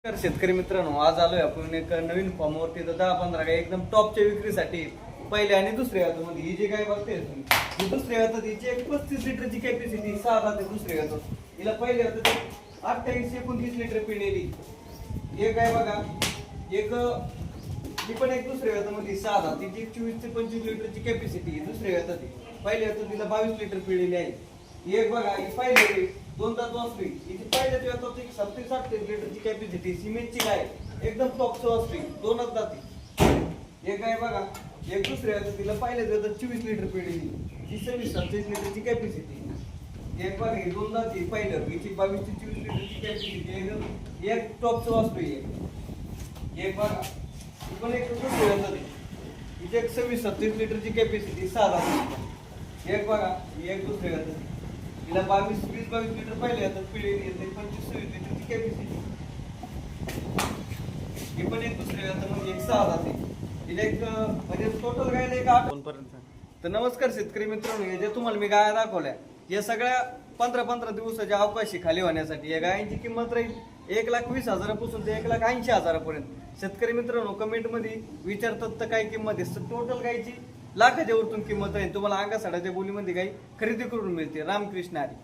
तर शेतकरी मित्रांनो, आज आलोय आपण एक नवीन फॉर्मवरती. 10-15 गाय एकदम टॉपच्या विक्रीसाठी पहिल्या आणि दुसऱ्या हातामध्ये. ही जी गाय बघते ही दुसऱ्या हातात, हिची एक 35 लिटरची कॅपॅसिटी. 6 दात आहे दुसऱ्या हातात. हिला पहिल्या हातात 28-29 लिटर पिणेली. एक गाय बघा, एक ही पण एक दुसऱ्या हातामध्ये 6 दात. तिची 24 ते 25 लिटरची कॅपॅसिटी दुसऱ्या हातात. पहिल्या हातात तिला 22 लिटर पिळलेली आहे. एक बघा, ही पहिली 2 दात वासरी. हिची पहिल्याच हातात एक 37-38 लिटरची कॅपॅसिटी. सिमेंटची गाय एकदम टॉपचं वासरी, 2च दाती. एक गाय बघा, एक दुसऱ्या हातात तिला पहिल्याच हातात 24 लिटर पिळलेली. ही 26-27 लिटरची कॅपॅसिटी. एक बघा, ही 2 दाती पहिलं, हिची 22 ते 24 लिटरची कॅपॅसिटी. एक टॉपचं वासरी. एक बघा, ही पण एक दुसऱ्या हातात आहे. हिची एक 26-27 लिटरची कॅपॅसिटी. 6 दाती. एक बघा, ही एक दुसऱ्या हातात. हिला 20-22 लिटर पहिले येतात, पिळलेली येते. 25-26 लिटरची कॅपॅसिटी. ही पण एक दुसऱ्या हातात म्हणजे एक 6 दाते. हिला एक म्हणजे टोटल गायला एक 8 पर्यंत. तर नमस्कार शेतकरी मित्रांनो, हे जे तुम्हाला मी गाया दाखवल्या, या सगळ्या 15-15 दिवसाच्या अवकाशी खाली होण्यासाठी. या गायांची किंमत राहील 1,20,000 ते 1,80,000 शेतकरी मित्रांनो, कमेंट मध्ये विचारतात तर काय किंमत आहे. टोटल गायची लाखाच्या वरतून किंमत आहे. तुम्हाला अंगासाडाच्या बोलीमध्ये गाई खरेदी करून मिळते. रामकृष्ण हरी.